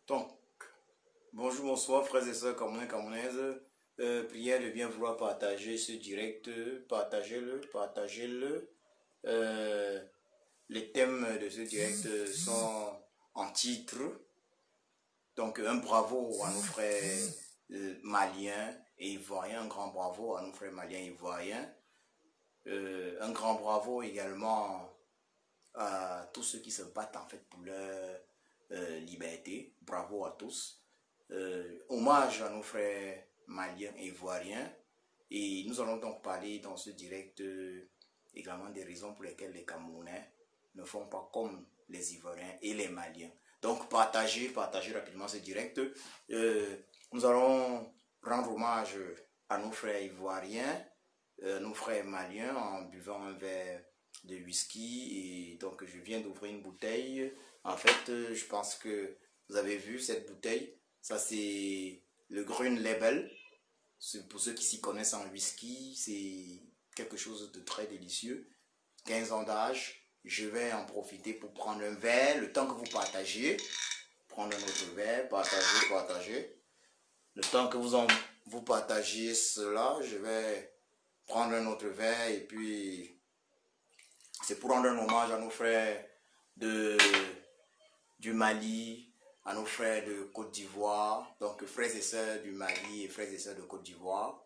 Donc, bonjour, bonsoir, frères et sœurs camerounais, camerounaises. Prière de bien vouloir partager ce direct. Partagez-le. Les thèmes de ce direct sont en titre. Donc, un bravo à nos frères maliens et ivoiriens. Un grand bravo à nos frères maliens et ivoiriens. Un grand bravo également à tous ceux qui se battent en fait pour leur liberté. Bravo à tous. Hommage à nos frères maliens et ivoiriens. Et nous allons donc parler dans ce direct également des raisons pour lesquelles les Camerounais ne font pas comme les Ivoiriens et les Maliens. Donc partagez rapidement ce direct. Nous allons rendre hommage à nos frères ivoiriens, nos frères maliens en buvant un verre de whisky. Et donc je viens d'ouvrir une bouteille. En fait, je pense que vous avez vu cette bouteille. Ça c'est le Green Label. Pour ceux qui s'y connaissent en whisky, c'est quelque chose de très délicieux. 15 ans d'âge. Je vais en profiter pour prendre un verre. Le temps que vous partagez, prendre un autre verre, partager. Le temps que vous partagez cela, je vais prendre un autre verre et puis c'est pour rendre un hommage à nos frères du Mali, à nos frères de Côte d'Ivoire, donc frères et sœurs du Mali et frères et sœurs de Côte d'Ivoire.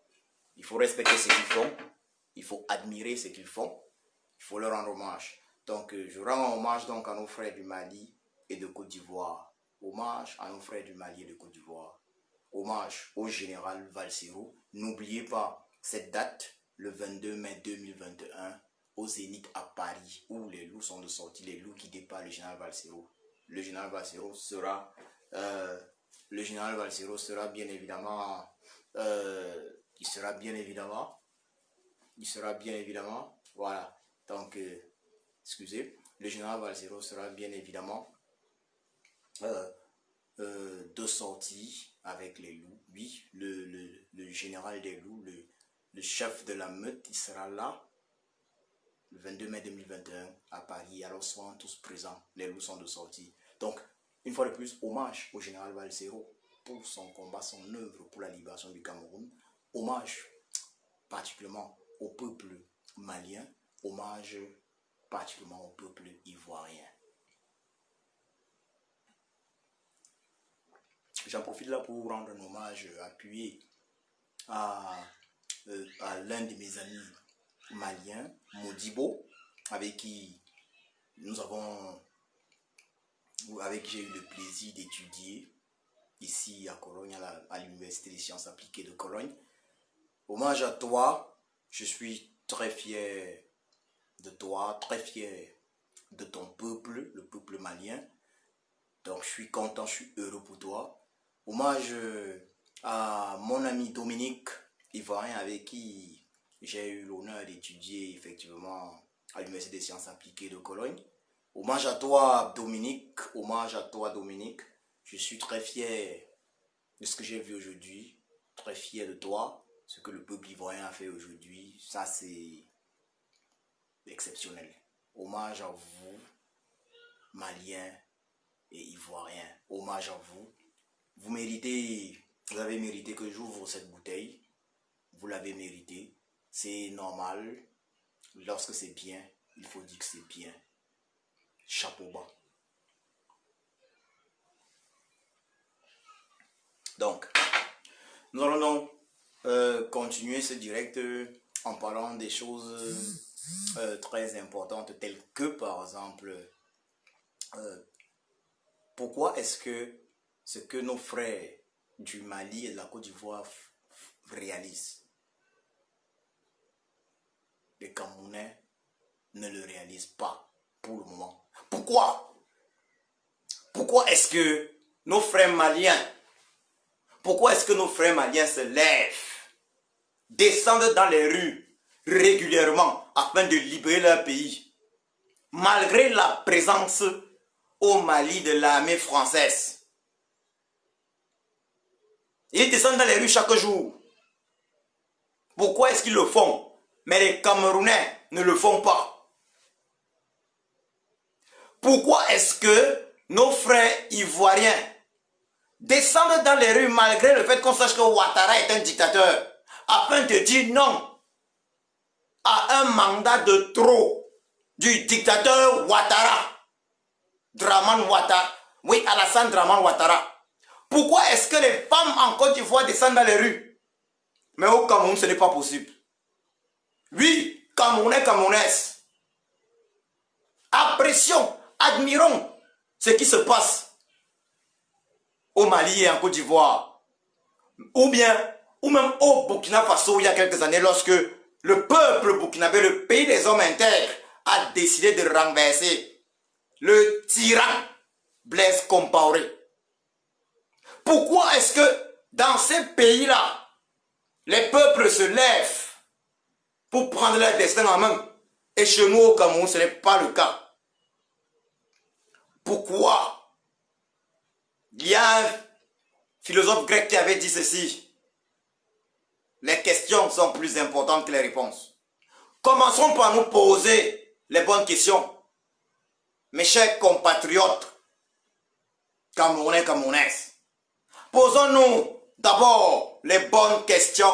Il faut respecter ce qu'ils font, il faut admirer ce qu'ils font, il faut leur rendre hommage. Donc je rends hommage donc à nos frères du Mali et de Côte d'Ivoire. Hommage à nos frères du Mali et de Côte d'Ivoire. Hommage au général Valsero. N'oubliez pas cette date, le 22 mai 2021, au Zénith à Paris, où les loups sont de sortie, les loups qui départent le général Valsero. Le général Valsero sera bien évidemment, voilà, donc, excusez, le général Valsero sera bien évidemment de sortie avec les loups. Oui, le général des loups, le chef de la meute, il sera là le 22 mai 2021 à Paris. Alors soyons tous présents, les loups sont de sortie. Donc, une fois de plus, hommage au général Valsero pour son combat, son œuvre pour la libération du Cameroun. Hommage particulièrement au peuple malien. Hommage particulièrement au peuple ivoirien. J'en profite là pour rendre un hommage appuyé à l'un de mes amis maliens, Modibo, avec qui j'ai eu le plaisir d'étudier ici à Cologne, à l'Université des sciences appliquées de Cologne. Hommage à toi, je suis très fier de toi, très fier de ton peuple, le peuple malien. Donc je suis content, je suis heureux pour toi. Hommage à mon ami Dominique, ivoirien, avec qui j'ai eu l'honneur d'étudier effectivement à l'Université des sciences appliquées de Cologne. Hommage à toi Dominique, je suis très fier de ce que j'ai vu aujourd'hui, très fier de toi, ce que le peuple ivoirien a fait aujourd'hui, ça c'est exceptionnel. Hommage à vous, Maliens et Ivoiriens, hommage à vous. Vous avez mérité que j'ouvre cette bouteille, vous l'avez mérité, c'est normal, lorsque c'est bien, il faut dire que c'est bien. Chapeau bas. Donc, nous allons donc continuer ce direct en parlant des choses très importantes telles que par exemple, pourquoi est-ce que ce que nos frères du Mali et de la Côte d'Ivoire réalisent, les Camerounais ne le réalisent pas pour le moment. Pourquoi est-ce que nos frères maliens se lèvent, descendent dans les rues régulièrement afin de libérer leur pays, malgré la présence au Mali de l'armée française? Ils descendent dans les rues chaque jour. Pourquoi est-ce qu'ils le font? Mais les Camerounais ne le font pas. Pourquoi est-ce que nos frères ivoiriens descendre dans les rues malgré le fait qu'on sache que Ouattara est un dictateur, afin de dire non à un mandat de trop du dictateur Ouattara, Dramane Ouattara, oui, Alassane Dramane Ouattara. Pourquoi est-ce que les femmes en Côte d'Ivoire descendent dans les rues? Mais au Cameroun, ce n'est pas possible. Oui, Camerounais, Camerounaises, apprécions, admirons ce qui se passe au Mali et en Côte d'Ivoire, ou même au Burkina Faso il y a quelques années, lorsque le peuple burkinabé, le pays des hommes intègres, a décidé de renverser le tyran Blaise Compaoré. Pourquoi est-ce que dans ces pays-là, les peuples se lèvent pour prendre leur destin en main, et chez nous au Cameroun, ce n'est pas le cas? Pourquoi? Il y a un philosophe grec qui avait dit ceci: les questions sont plus importantes que les réponses. Commençons par nous poser les bonnes questions. Mes chers compatriotes camerounais, camerounaises, posons-nous d'abord les bonnes questions.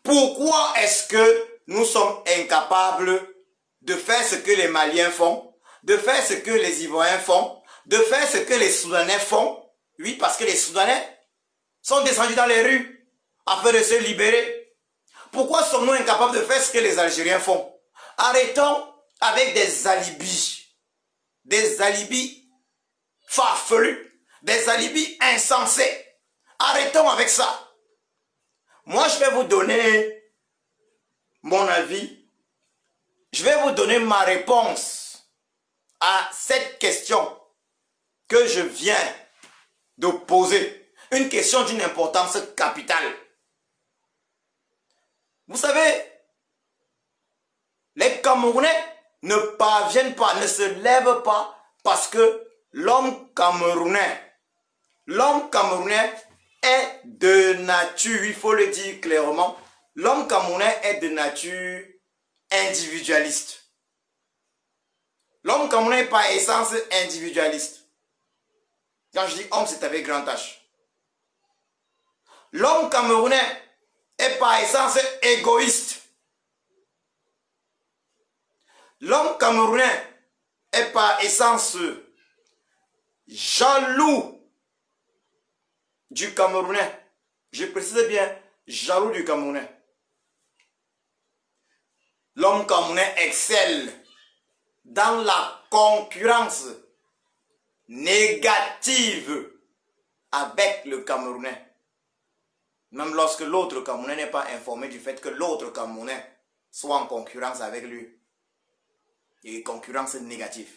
Pourquoi est-ce que nous sommes incapables de faire ce que les Maliens font, de faire ce que les Ivoiriens font, de faire ce que les Soudanais font? Oui, parce que les Soudanais sont descendus dans les rues afin de se libérer. Pourquoi sommes-nous incapables de faire ce que les Algériens font? Arrêtons avec des alibis farfelus, des alibis insensés. Arrêtons avec ça. Moi, je vais vous donner mon avis. Je vais vous donner ma réponse à cette question que je viens de poser. Une question d'une importance capitale. Vous savez, les Camerounais ne parviennent pas, ne se lèvent pas parce que l'homme camerounais est de nature, il faut le dire clairement, l'homme camerounais est de nature individualiste. L'homme camerounais est par essence individualiste. Quand je dis homme, c'est avec grand H. L'homme camerounais est par essence égoïste. L'homme camerounais est par essence jaloux du Camerounais. Je précise bien, jaloux du Camerounais. L'homme camerounais excelle dans la concurrence négative avec le Camerounais. Même lorsque l'autre Camerounais n'est pas informé du fait que l'autre Camerounais soit en concurrence avec lui. Et concurrence négative.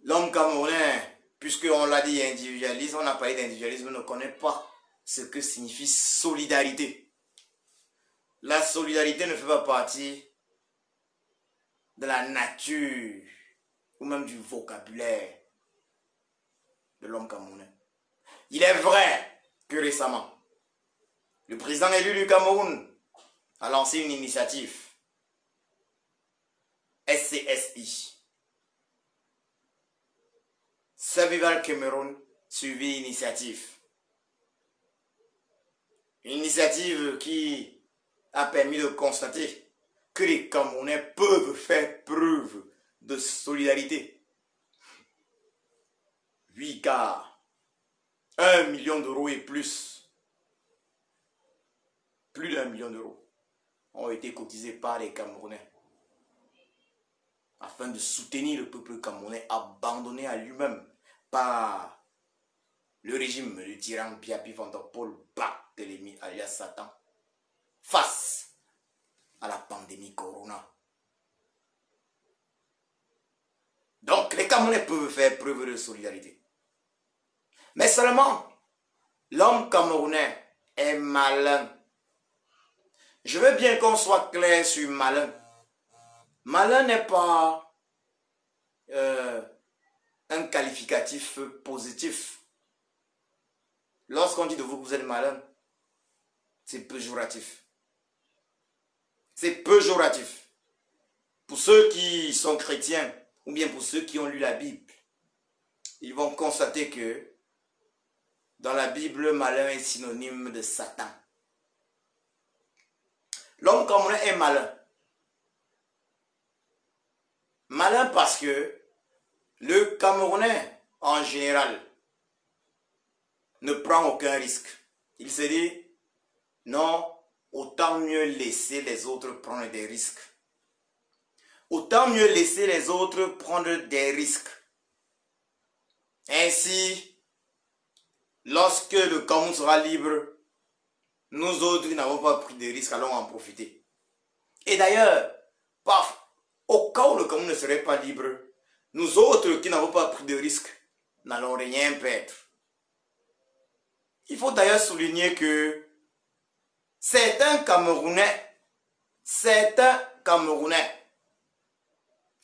L'homme camerounais, puisqu'on l'a dit individualisme, on a parlé d'individualisme, ne connaît pas ce que signifie solidarité. La solidarité ne fait pas partie de la nature ou même du vocabulaire de l'homme camerounais. Il est vrai que récemment, le président élu du Cameroun a lancé une initiative SCSI. Survival Cameroun suivi initiative. Une initiative qui a permis de constater que les Camerounais peuvent faire preuve de solidarité. Oui, car 1 million d'euros et plus d'1 million d'euros ont été cotisés par les Camerounais afin de soutenir le peuple camerounais abandonné à lui-même par le régime du tyran Biapi Paul Barthélemy alias Satan face à la pandémie Corona. Donc les Camerounais peuvent faire preuve de solidarité. Mais seulement l'homme camerounais est malin. Je veux bien qu'on soit clair sur malin. Malin n'est pas un qualificatif positif. Lorsqu'on dit de vous que vous êtes malin, c'est péjoratif. C'est péjoratif. Pour ceux qui sont chrétiens, ou bien pour ceux qui ont lu la Bible, ils vont constater que dans la Bible, malin est synonyme de Satan. L'homme camerounais est malin. Malin parce que le Camerounais, en général, ne prend aucun risque. Il se dit, non, autant mieux laisser les autres prendre des risques. Autant mieux laisser les autres prendre des risques. Ainsi, lorsque le Cameroun sera libre, nous autres qui n'avons pas pris de risques allons en profiter. Et d'ailleurs, au cas où le Cameroun ne serait pas libre, nous autres qui n'avons pas pris de risques n'allons rien perdre. Il faut d'ailleurs souligner que certains Camerounais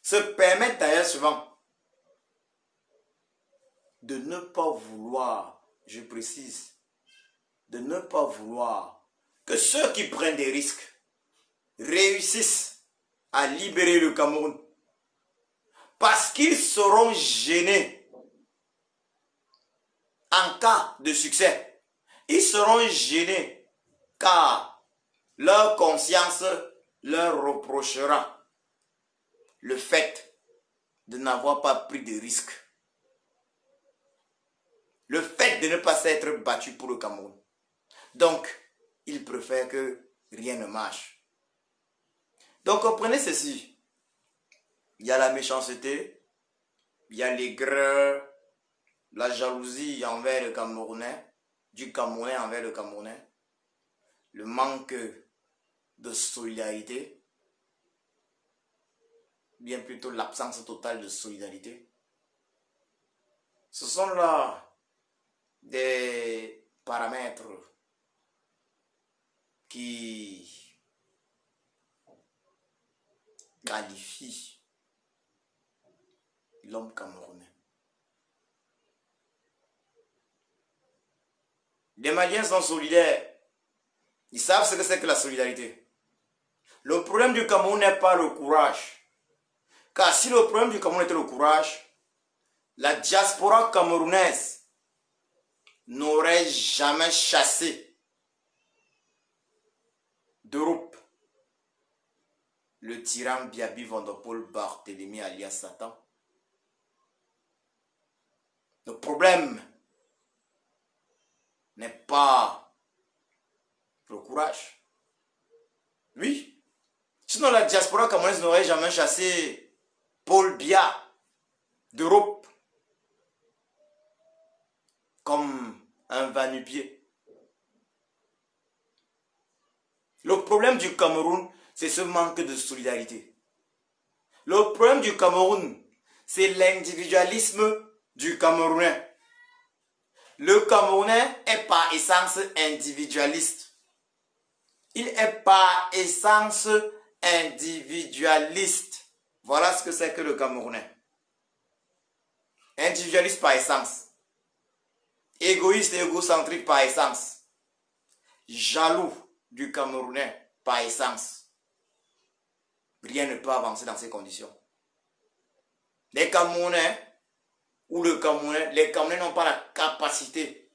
se permettent d'ailleurs souvent de ne pas vouloir, je précise, de ne pas vouloir que ceux qui prennent des risques réussissent à libérer le Cameroun. Parce qu'ils seront gênés en cas de succès. Ils seront gênés car leur conscience leur reprochera le fait de n'avoir pas pris de risques. Le fait de ne pas s'être battu pour le Cameroun. Donc, ils préfèrent que rien ne marche. Donc, comprenez ceci. Il y a la méchanceté, il y a l'aigreur, la jalousie envers le Camerounais, du Camerounais envers le Camerounais, le manque de solidarité, bien plutôt l'absence totale de solidarité. Ce sont là des paramètres qui qualifient l'homme camerounais. Les Maliens sont solidaires. Ils savent ce que c'est que la solidarité. Le problème du Cameroun n'est pas le courage. Car si le problème du Cameroun était le courage, la diaspora camerounaise n'aurait jamais chassé d'Europe le tyran Biaby Vandopol Barthélemy alias Satan. Le problème n'est pas le courage. Oui. Sinon la diaspora camerounaise n'aurait jamais chassé Paul Biya d'Europe comme un va-nu-pied. Le problème du Cameroun, c'est ce manque de solidarité. Le problème du Cameroun, c'est l'individualisme du Camerounais. Le Camerounais est par essence individualiste. Il est par essence individualiste. Voilà ce que c'est que le Camerounais. Individualiste par essence. Égoïste et égocentrique par essence. Jaloux du Camerounais par essence. Rien ne peut avancer dans ces conditions. Les Camerounais les Camerounais n'ont pas la capacité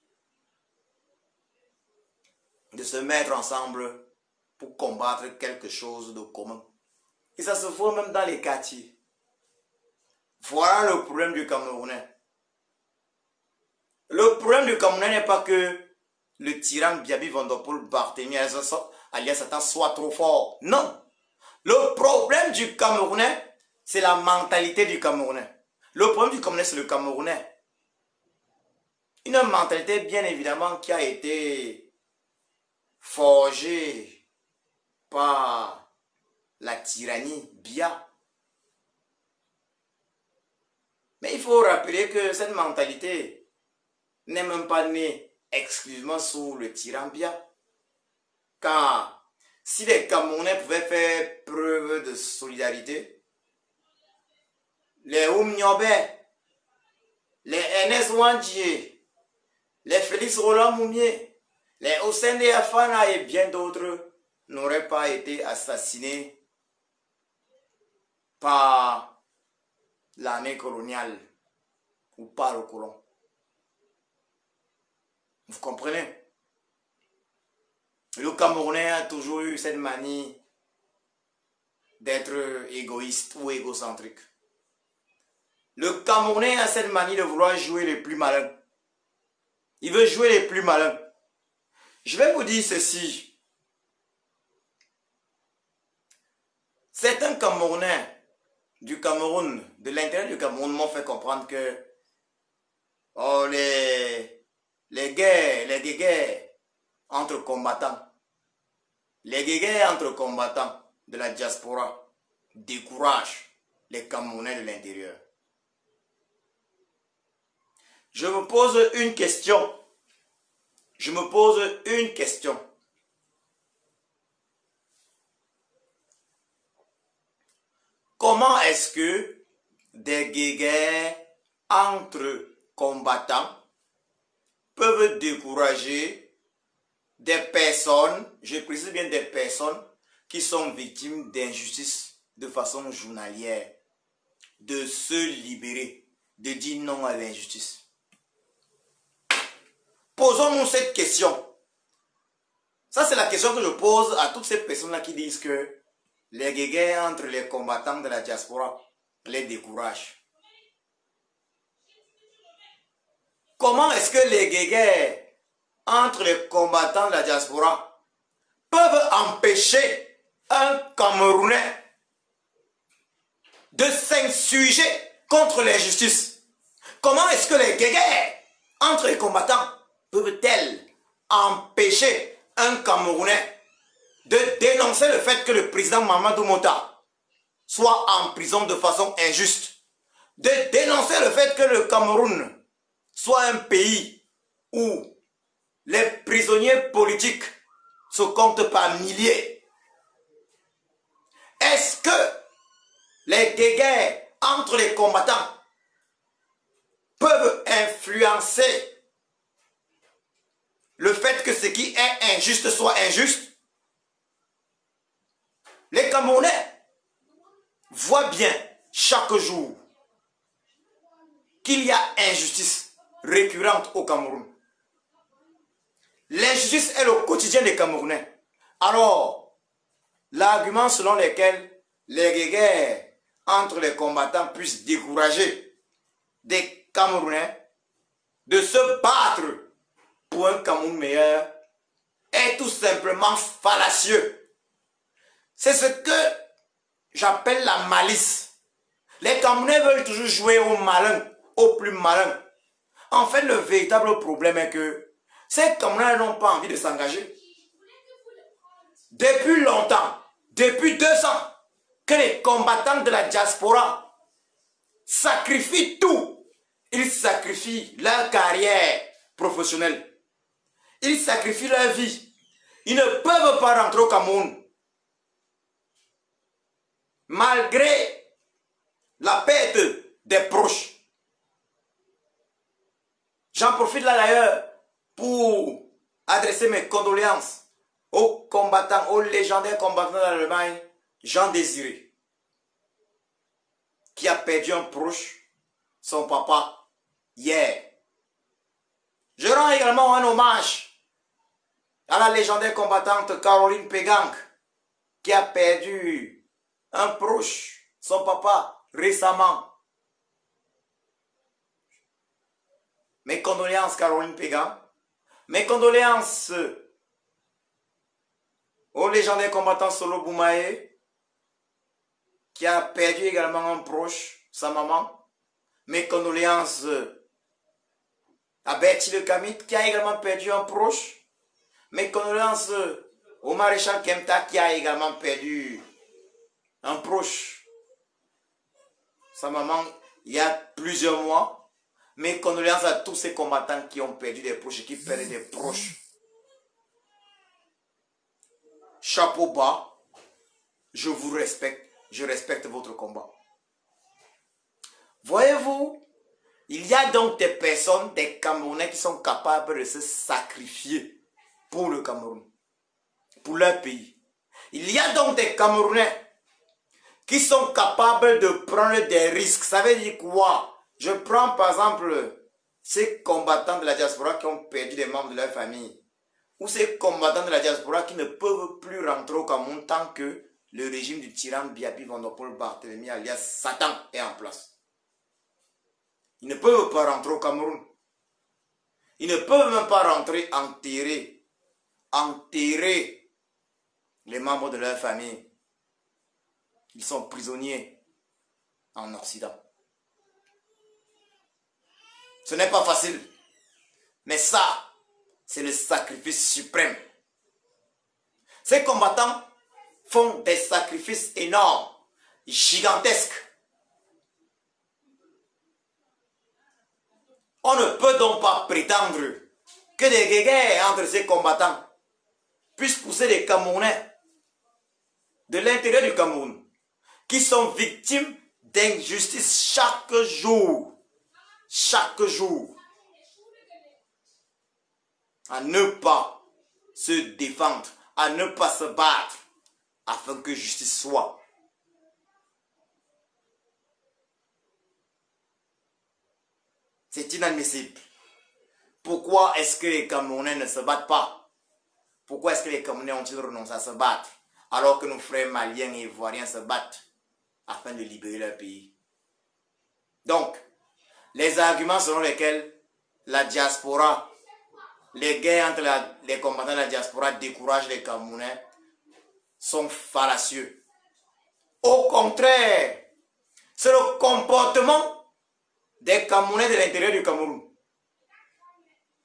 de se mettre ensemble pour combattre quelque chose de commun. Et ça se voit même dans les quartiers. Voilà le problème du Camerounais. Le problème du Camerounais n'est pas que le tyran Biaby Vandopol Barthélemy alias Satan soit trop fort. Non. Le problème du Camerounais, c'est la mentalité du Camerounais. Le problème du Camerounais, c'est le Camerounais. Une mentalité, bien évidemment, qui a été forgée par la tyrannie Biya. Mais il faut rappeler que cette mentalité n'est même pas née exclusivement sous le tyran Biya. Car si les Camerounais pouvaient faire preuve de solidarité, les Oumniobé, les Ernest Ouandjie, les Félix Roland Moumié, les Hossein Afana et bien d'autres n'auraient pas été assassinés par l'armée coloniale ou pas le colon. Vous comprenez? Le Camerounais a toujours eu cette manie d'être égoïste ou égocentrique. Le Camerounais a cette manie de vouloir jouer les plus malins. Il veut jouer les plus malins. Je vais vous dire ceci. Certains Camerounais du Cameroun, de l'intérieur du Cameroun, m'ont fait comprendre que oh, les guerres entre combattants, de la diaspora découragent les Camerounais de l'intérieur. Je me pose une question. Comment est-ce que des guéguerres entre combattants peuvent décourager des personnes, je précise bien des personnes, qui sont victimes d'injustice de façon journalière, de se libérer, de dire non à l'injustice? Posons-nous cette question. Ça, c'est la question que je pose à toutes ces personnes-là qui disent que les guéguerres entre les combattants de la diaspora les découragent. Comment est-ce que les guéguerres entre les combattants de la diaspora peuvent empêcher un Camerounais de s'insurger contre l'injustice? Comment est-ce que les guéguerres entre les combattants peuvent-elles empêcher un Camerounais de dénoncer le fait que le président Mamadou Mota soit en prison de façon injuste, de dénoncer le fait que le Cameroun soit un pays où les prisonniers politiques se comptent par milliers? Est-ce que les guéguerres entre les combattants peuvent influencer le fait que ce qui est injuste soit injuste? Les Camerounais voient bien chaque jour qu'il y a injustice récurrente au Cameroun. L'injustice est le quotidien des Camerounais. Alors, l'argument selon lequel les guéguerres entre les combattants puissent décourager des Camerounais de se battre pour un Cameroun meilleur est tout simplement fallacieux. C'est ce que j'appelle la malice. Les Camerounais veulent toujours jouer au malin, au plus malin. En fait, le véritable problème est que ces Camerounais n'ont pas envie de s'engager. Depuis longtemps, depuis 2 ans, que les combattants de la diaspora sacrifient tout. Ils sacrifient leur carrière professionnelle. Ils sacrifient leur vie. Ils ne peuvent pas rentrer au Cameroun. Malgré la perte des proches. J'en profite là d'ailleurs pour adresser mes condoléances aux combattants, aux légendaires combattants d'Allemagne, Jean Désiré, qui a perdu un proche, son papa, hier. Je rends également un hommage à la légendaire combattante Caroline Pégang, qui a perdu un proche, son papa, récemment. Mes condoléances, Caroline Pégang. Mes condoléances au légendaire combattant Solo Boumae, qui a perdu également un proche, sa maman. Mes condoléances à Bertie Le Camit, qui a également perdu un proche. Mes condoléances au maréchal Kemta, qui a également perdu un proche, sa maman, il y a plusieurs mois. Mes condoléances à tous ces combattants qui ont perdu des proches et qui perdent des proches. Chapeau bas, je vous respecte, je respecte votre combat. Voyez-vous, il y a donc des personnes, des Camerounais qui sont capables de se sacrifier pour le Cameroun, pour leur pays. Il y a donc des Camerounais qui sont capables de prendre des risques. Ça veut dire quoi? Je prends par exemple ces combattants de la diaspora qui ont perdu des membres de leur famille, ou ces combattants de la diaspora qui ne peuvent plus rentrer au Cameroun tant que le régime du tyran Biapi Vandopol Barthélemy alias Satan est en place. Ils ne peuvent pas rentrer au Cameroun. Ils ne peuvent même pas rentrer enterrer les membres de leur famille. Ils sont prisonniers en Occident. Ce n'est pas facile. Mais ça, c'est le sacrifice suprême. Ces combattants font des sacrifices énormes, gigantesques. On ne peut donc pas prétendre que des guerres entre ces combattants puissent pousser les Camerounais de l'intérieur du Cameroun qui sont victimes d'injustice chaque jour, à ne pas se défendre, à ne pas se battre afin que justice soit. C'est inadmissible. Pourquoi est-ce que les Camerounais ne se battent pas? Pourquoi est-ce que les Camerounais ont-ils renoncé à se battre alors que nos frères maliens et ivoiriens se battent afin de libérer leur pays? Donc, les arguments selon lesquels la diaspora, les guerres entre les combattants de la diaspora découragent les Camerounais sont fallacieux. Au contraire, c'est le comportement des Camerounais de l'intérieur du Cameroun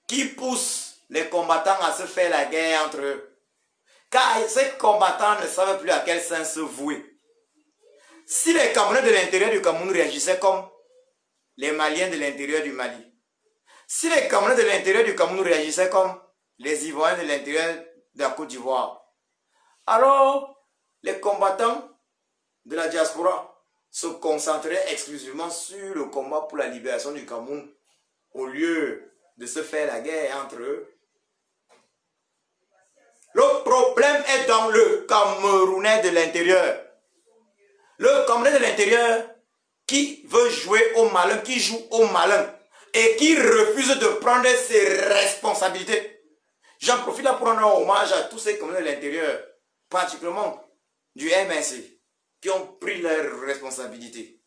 qui pousse les combattants à se faire la guerre entre eux. Car ces combattants ne savent plus à quel sens se vouer. Si les Camerounais de l'intérieur du Cameroun réagissaient comme les Maliens de l'intérieur du Mali, si les Camerounais de l'intérieur du Cameroun réagissaient comme les Ivoiriens de l'intérieur de la Côte d'Ivoire, alors les combattants de la diaspora se concentreraient exclusivement sur le combat pour la libération du Cameroun au lieu de se faire la guerre entre eux. Le problème est dans le Camerounais de l'intérieur. Le Camerounais de l'intérieur qui veut jouer au malin, qui joue au malin et qui refuse de prendre ses responsabilités. J'en profite là pour rendre un hommage à tous ces Camerounais de l'intérieur, particulièrement du MNC, qui ont pris leurs responsabilités,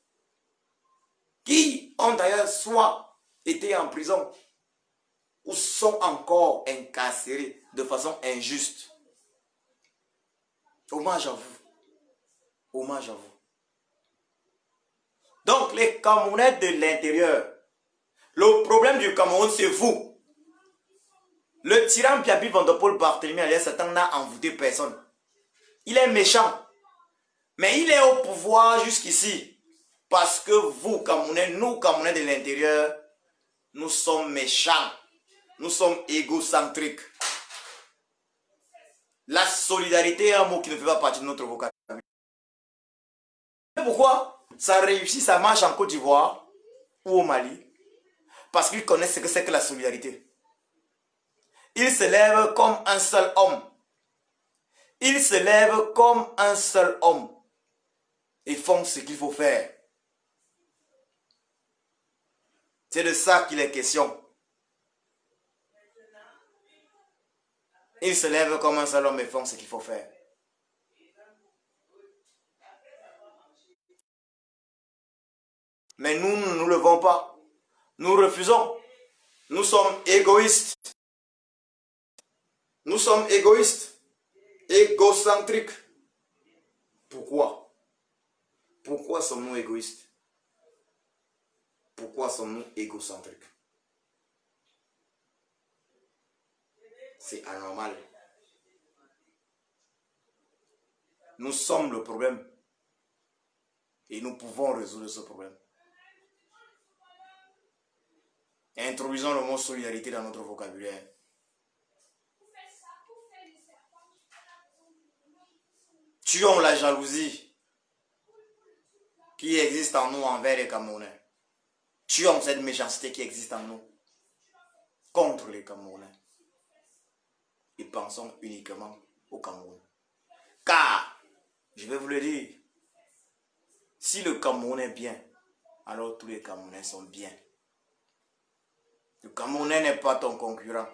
qui ont d'ailleurs soit été en prison ou sont encore incarcérés de façon injuste. Hommage à vous. Hommage à vous. Donc les Camerounais de l'intérieur, le problème du Cameroun c'est vous. Le tyran Biapi Vandopol Barthélemy alias Satan n'a envoûté personne. Il est méchant. Mais il est au pouvoir jusqu'ici. Parce que vous, Camerounais, nous, Camerounais de l'intérieur, nous sommes méchants. Nous sommes égocentriques. La solidarité est un mot qui ne fait pas partie de notre vocabulaire. Pourquoi ça réussit, ça marche en Côte d'Ivoire ou au Mali? Parce qu'ils connaissent ce que c'est que la solidarité. Ils se lèvent comme un seul homme. Ils se lèvent comme un seul homme. Et font ce qu'il faut faire. C'est de ça qu'il est question. Ils se lèvent comme un seul homme et font ce qu'il faut faire. Mais nous ne nous levons pas. Nous refusons. Nous sommes égoïstes. Nous sommes égoïstes. Égocentriques. Pourquoi? Pourquoi sommes-nous égoïstes? Pourquoi sommes-nous égocentriques? C'est anormal. Nous sommes le problème. Et nous pouvons résoudre ce problème. Introduisons le mot solidarité dans notre vocabulaire. Tuons la jalousie qui existe en nous envers les Camerounais. Tuons cette méchanceté qui existe en nous contre les Camerounais. Et pensons uniquement au Cameroun. Car, je vais vous le dire, si le Cameroun est bien, alors tous les Camerounais sont bien. Le Camerounais n'est pas ton concurrent.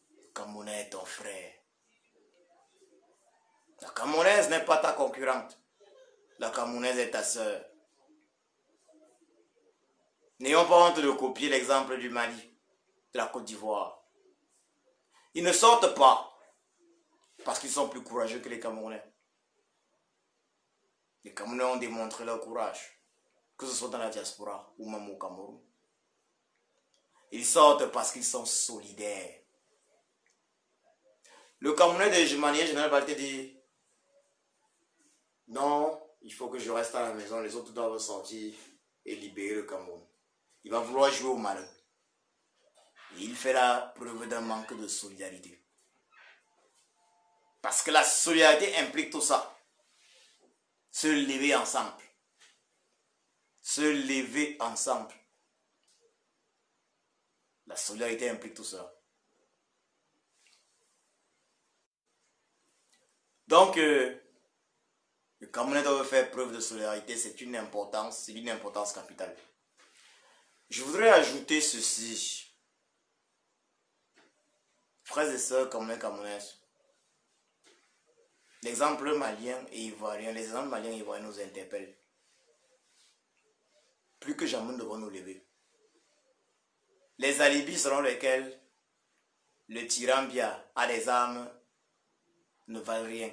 Le Camerounais est ton frère. La Camerounaise n'est pas ta concurrente. La Camerounaise est ta sœur. N'ayons pas honte de copier l'exemple du Mali, de la Côte d'Ivoire. Ils ne sortent pas parce qu'ils sont plus courageux que les Camerounais. Les Camerounais ont démontré leur courage, que ce soit dans la diaspora ou même au Cameroun. Ils sortent parce qu'ils sont solidaires. Le Camerounais de manière générale va te dire non, il faut que je reste à la maison, les autres doivent sortir et libérer le Cameroun. Il va vouloir jouer au malin. Et il fait la preuve d'un manque de solidarité. Parce que la solidarité implique tout ça. Se lever ensemble. Se lever ensemble. La solidarité implique tout ça. Donc, le Camerounais doit faire preuve de solidarité, c'est d'une importance capitale. Je voudrais ajouter ceci. Frères et sœurs Camerounais, Camerounaises. L'exemple malien et ivoirien, les exemples maliens et ivoiriens nous interpellent. Plus que jamais, nous devons nous lever. Les alibis selon lesquels le tyran Biya a des armes ne valent rien.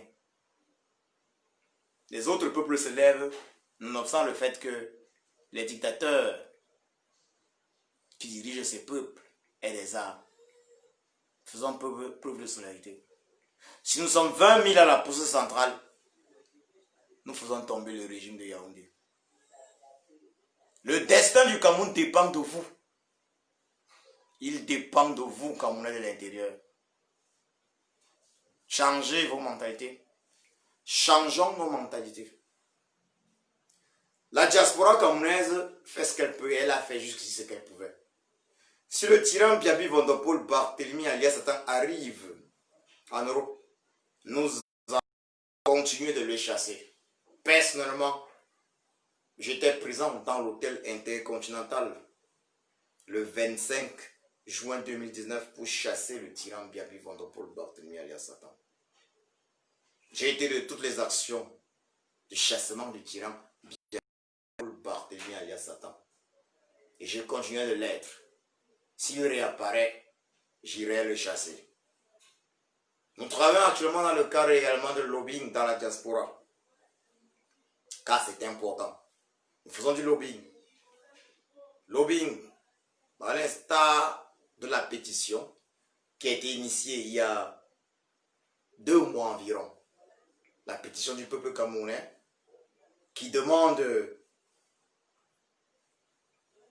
Les autres peuples se lèvent, nonobstant le fait que les dictateurs qui dirigent ces peuples aient des armes. Faisons preuve de solidarité. Si nous sommes 20 000 à la poussée centrale, nous faisons tomber le régime de Yaoundé. Le destin du Cameroun dépend de vous. Il dépend de vous, Camerounais de l'intérieur. Changez vos mentalités. Changeons nos mentalités. La diaspora camerounaise fait ce qu'elle peut et elle a fait jusqu'ici ce qu'elle pouvait. Si le tyran Biabi Vondopol Barthélemy alias Satan arrive en Europe, nous allons continuer de le chasser. Personnellement, j'étais présent dans l'hôtel intercontinental le 25 juin 2019 pour chasser le tyran Biabi Vondopol Barthélemy alias Satan. J'ai été de toutes les actions de chassement du tyran Biabi Vondopol Barthélemy alias Satan. Et je continuerai de l'être. S'il réapparaît, j'irai le chasser. Nous travaillons actuellement dans le cadre également de lobbying dans la diaspora. Car c'est important. Nous faisons du lobbying. Lobbying, à l'instar de la pétition qui a été initiée il y a 2 mois environ. La pétition du peuple camerounais qui demande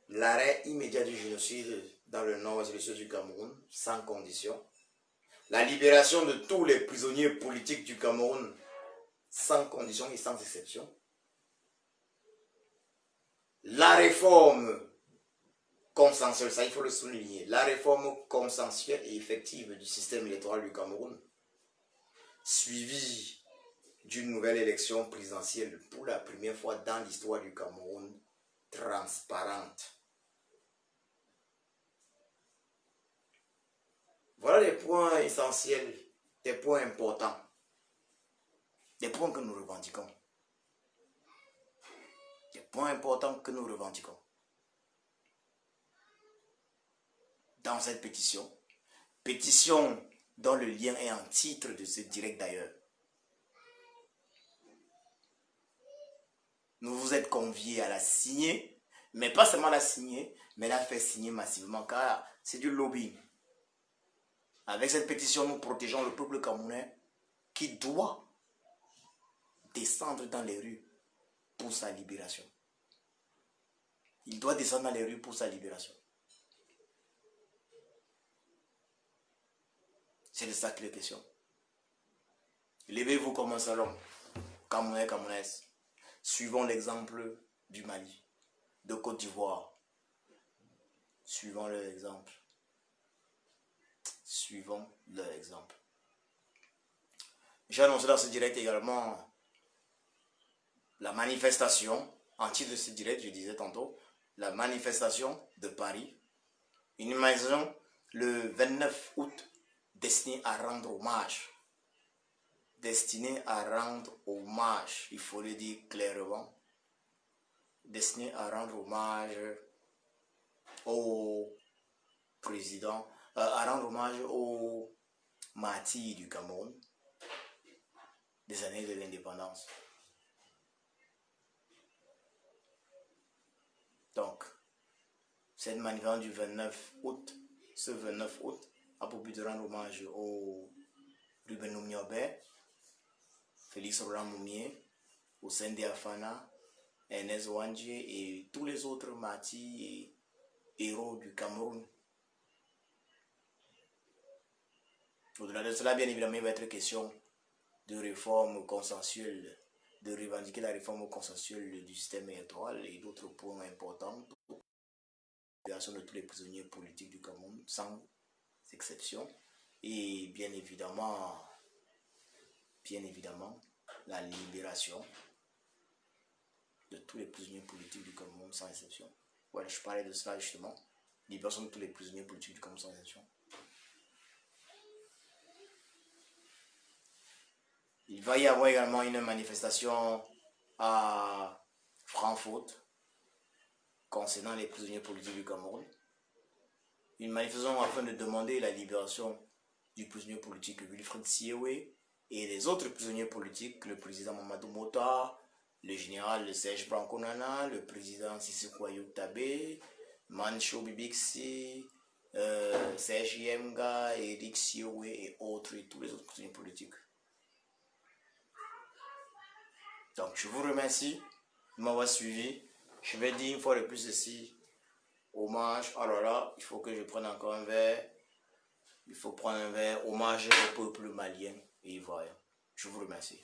l'arrêt immédiat du génocide dans le nord et le sud du Cameroun, sans condition. La libération de tous les prisonniers politiques du Cameroun, sans condition et sans exception. La réforme consensuelle, ça il faut le souligner, la réforme consensuelle et effective du système électoral du Cameroun, suivie d'une nouvelle élection présidentielle pour la première fois dans l'histoire du Cameroun, transparente. Voilà les points essentiels, des points importants, des points que nous revendiquons. Des points importants que nous revendiquons. Dans cette pétition, pétition dont le lien est en titre de ce direct d'ailleurs. Nous vous êtes conviés à la signer, mais pas seulement la signer, mais la faire signer massivement, car c'est du lobbying. Avec cette pétition, nous protégeons le peuple camerounais qui doit descendre dans les rues pour sa libération. Il doit descendre dans les rues pour sa libération. C'est de ça qu'il est question. Levez-vous comme un seul homme, Camerounais, Camerounaises. Suivons l'exemple du Mali, de Côte d'Ivoire. Suivons leur exemple. Suivons leur exemple. J'ai annoncé dans ce direct également la manifestation en titre de ce direct, je disais tantôt, la manifestation de Paris. Une manifestation le 29 août destinée à rendre hommage. Destinée à rendre hommage, il faut le dire clairement. Destinée à rendre hommage au président, à rendre hommage aux martyrs du Cameroun des années de l'indépendance. Donc, cette manifestation du 29 août, ce 29 août, a pour but de rendre hommage au Ruben Oumniobé, Félix Roland Moumier, Hussein Diafana, Ernest Ouandjé et tous les autres martyrs et héros du Cameroun. Au-delà de cela, bien évidemment, il va être question de réforme consensuelle, de revendiquer la réforme consensuelle du système électoral et d'autres points importants. La libération de tous les prisonniers politiques du Cameroun, sans exception. Et bien évidemment, la libération de tous les prisonniers politiques du Cameroun, sans exception. Voilà, je parlais de cela justement. Libération de tous les prisonniers politiques du Cameroun, sans exception. Il va y avoir également une manifestation à Francfort concernant les prisonniers politiques du Cameroun. Une manifestation afin de demander la libération du prisonnier politique Wilfried Siewe et les autres prisonniers politiques, le président Mamadou Mota, le général Serge Branconana, le président Sissoko Tabe, Mancho Bibixi, Serge Yemga, Eric Siewe et autres, et tous les autres prisonniers politiques. Donc je vous remercie de m'avoir suivi. Je vais dire une fois de plus ceci. Hommage, alors là, il faut que je prenne encore un verre. Il faut prendre un verre. Hommage au peuple malien et ivoirien. Je vous remercie.